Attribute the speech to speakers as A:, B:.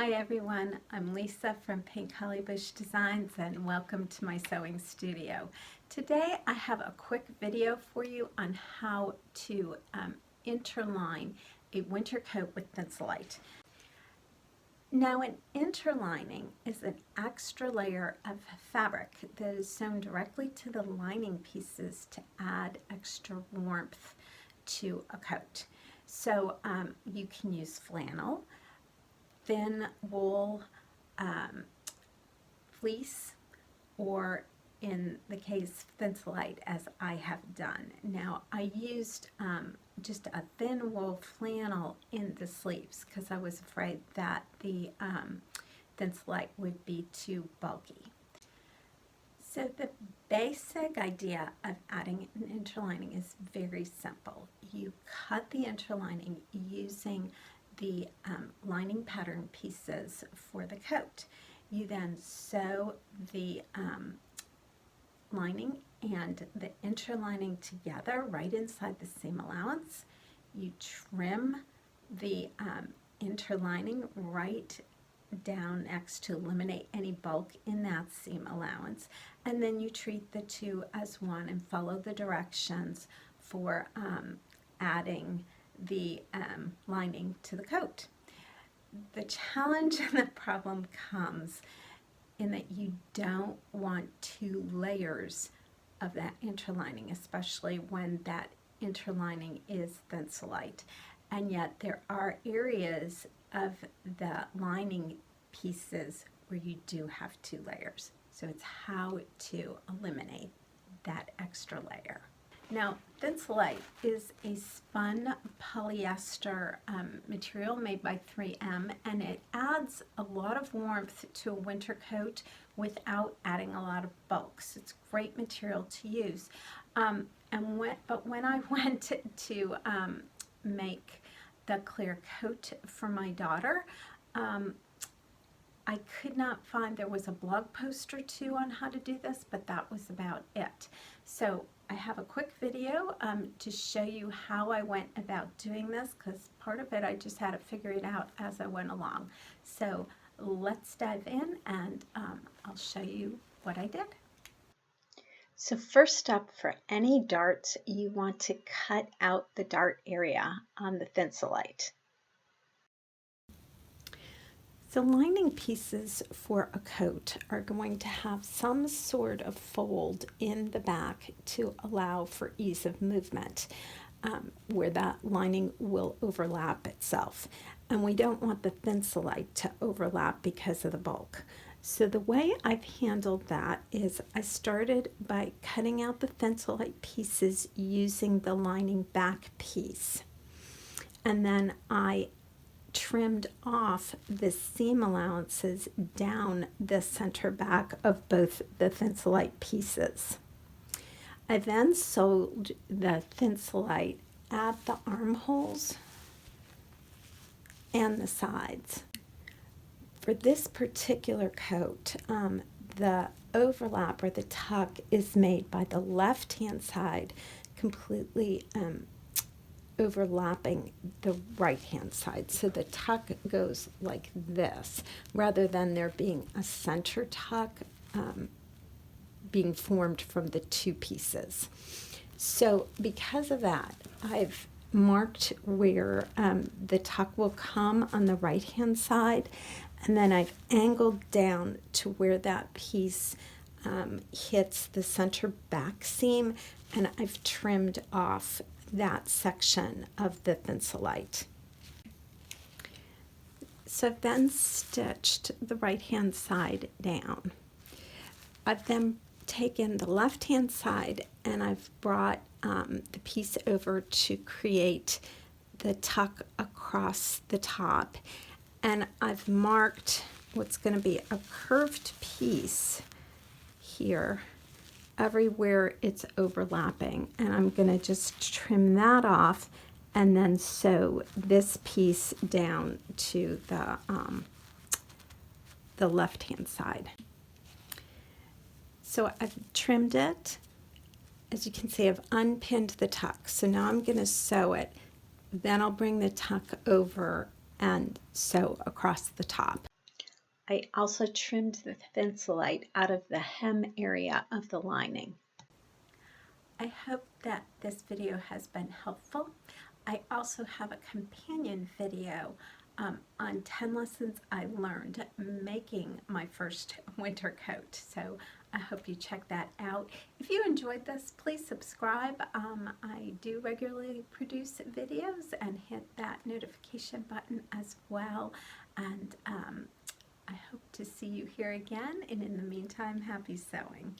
A: Hi everyone, I'm Lisa from Pink Hollybush Designs and welcome to my sewing studio. Today I have a quick video for you on how to interline a winter coat with thinsulate. Now an interlining is an extra layer of fabric that is sewn directly to the lining pieces to add extra warmth to a coat. So you can use flannel, thin wool, fleece, or in the case thinsulate, as I have done. Now I used just a thin wool flannel in the sleeves because I was afraid that the thinsulate would be too bulky. So the basic idea of adding an interlining is very simple. You cut the interlining using the lining pattern pieces for the coat. You then sew the lining and the interlining together right inside the seam allowance. You trim the interlining right down next to eliminate any bulk in that seam allowance, and then you treat the two as one and follow the directions for adding the lining to the coat. The challenge and the problem comes in that you don't want two layers of that interlining, especially when that interlining is thinsulate. And yet there are areas of the lining pieces where you do have two layers. So it's how to eliminate that extra layer. Now, thinsulate is a spun polyester material made by 3M, and it adds a lot of warmth to a winter coat without adding a lot of bulk. So it's great material to use. But when I went to make the clear coat for my daughter, I could not find, there was a blog post or two on how to do this, but that was about it. So I have a quick video to show you how I went about doing this, because part of it I just had to figure it out as I went along. So let's dive in and I'll show you what I did. So first up, for any darts, you want to cut out the dart area on the thinsulate. The lining pieces for a coat are going to have some sort of fold in the back to allow for ease of movement, where that lining will overlap itself. And we don't want the thinsulate to overlap because of the bulk. So the way I've handled that is I started by cutting out the thinsulate pieces using the lining back piece. And then I trimmed off the seam allowances down the center back of both the thinsulate pieces. I then sewed the thinsulate at the armholes and the sides. For this particular coat, the overlap or the tuck is made by the left-hand side completely overlapping the right-hand side. So the tuck goes like this, rather than there being a center tuck being formed from the two pieces. So because of that, I've marked where the tuck will come on the right-hand side, and then I've angled down to where that piece hits the center back seam, and I've trimmed off that section of the thinsulate. So I've then stitched the right-hand side down. I've then taken the left-hand side and I've brought the piece over to create the tuck across the top, and I've marked what's going to be a curved piece here everywhere it's overlapping, and I'm going to just trim that off and then sew this piece down to the left-hand side. So I've trimmed it. As you can see, I've unpinned the tuck. So now I'm going to sew it. Then I'll bring the tuck over and sew across the top. I also trimmed the thinsulate out of the hem area of the lining. I hope that this video has been helpful. I also have a companion video on 10 lessons I learned making my first winter coat. So I hope you check that out. If you enjoyed this, please subscribe. I do regularly produce videos, and hit that notification button as well. And I hope to see you here again. And in the meantime, happy sewing.